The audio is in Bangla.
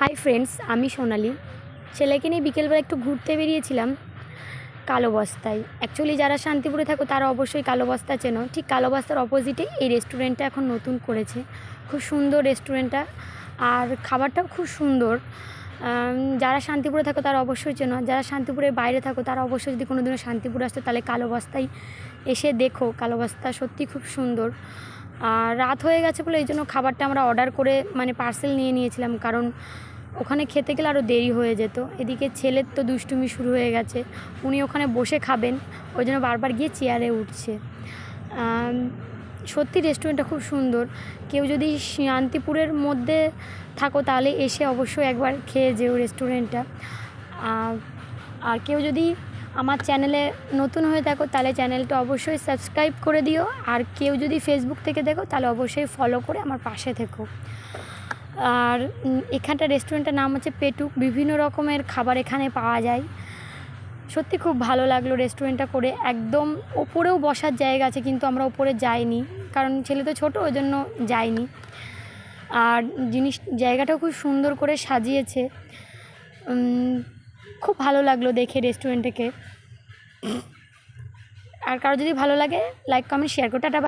হাই ফ্রেন্ডস, আমি সোনালি। ছেলেকে নিয়ে বিকেলবেলা একটু ঘুরতে বেরিয়েছিলাম কালো বস্তায়। অ্যাকচুয়ালি যারা শান্তিপুরে থাকো তারা অবশ্যই কালো বস্তা চেনো। ঠিক কালো বস্তার অপোজিটেই এই রেস্টুরেন্টটা এখন নতুন করেছে। খুব সুন্দর রেস্টুরেন্টটা, আর খাবারটাও খুব সুন্দর। যারা শান্তিপুরে থাকো তারা অবশ্যই চেনো। যারা শান্তিপুরের বাইরে থাকো তারা অবশ্যই যদি কোনো দিনও শান্তিপুরে আসতো তাহলে কালো বস্তায় এসে দেখো। কালো বস্তা সত্যি খুব সুন্দর। আর রাত হয়ে গেছে বলে এই জন্য খাবারটা আমরা অর্ডার করে পার্সেল নিয়ে নিয়েছিলাম, কারণ ওখানে খেতে গেলে আরও দেরি হয়ে যেত। এদিকে ছেলের তো দুষ্টুমি শুরু হয়ে গেছে, উনি ওখানে বসে খাবেন, ওই জন্য বারবার গিয়ে চেয়ারে উঠছে। সত্যি রেস্টুরেন্টটা খুব সুন্দর। কেউ যদি শান্তিপুরের মধ্যে থাকো তাহলে এসে অবশ্যই একবার খেয়ে যেও রেস্টুরেন্টটা। আর কেউ যদি আমার চ্যানেলে নতুন হয়ে থাকো তাহলে চ্যানেলটা অবশ্যই সাবস্ক্রাইব করে দিও। আর কেউ যদি ফেসবুক থেকে দেখো তাহলে অবশ্যই ফলো করে আমার পাশে থেকো। আর এখানটা রেস্টুরেন্টের নাম হচ্ছে পেটুক। বিভিন্ন রকমের খাবার এখানে পাওয়া যায়। সত্যি খুব ভালো লাগলো রেস্টুরেন্টটা করে। একদম ওপরেও বসার জায়গা আছে, কিন্তু আমরা ওপরে যাইনি, কারণ ছেলে তো ছোটো, ওই জন্য যাইনি। আর জায়গাটাও খুব সুন্দর করে সাজিয়েছে। খুব ভালো লাগলো দেখে রেস্টুরেন্টটাকে। আর কারো যদি ভালো লাগে লাইক কমেন্ট শেয়ার করো। টাটা।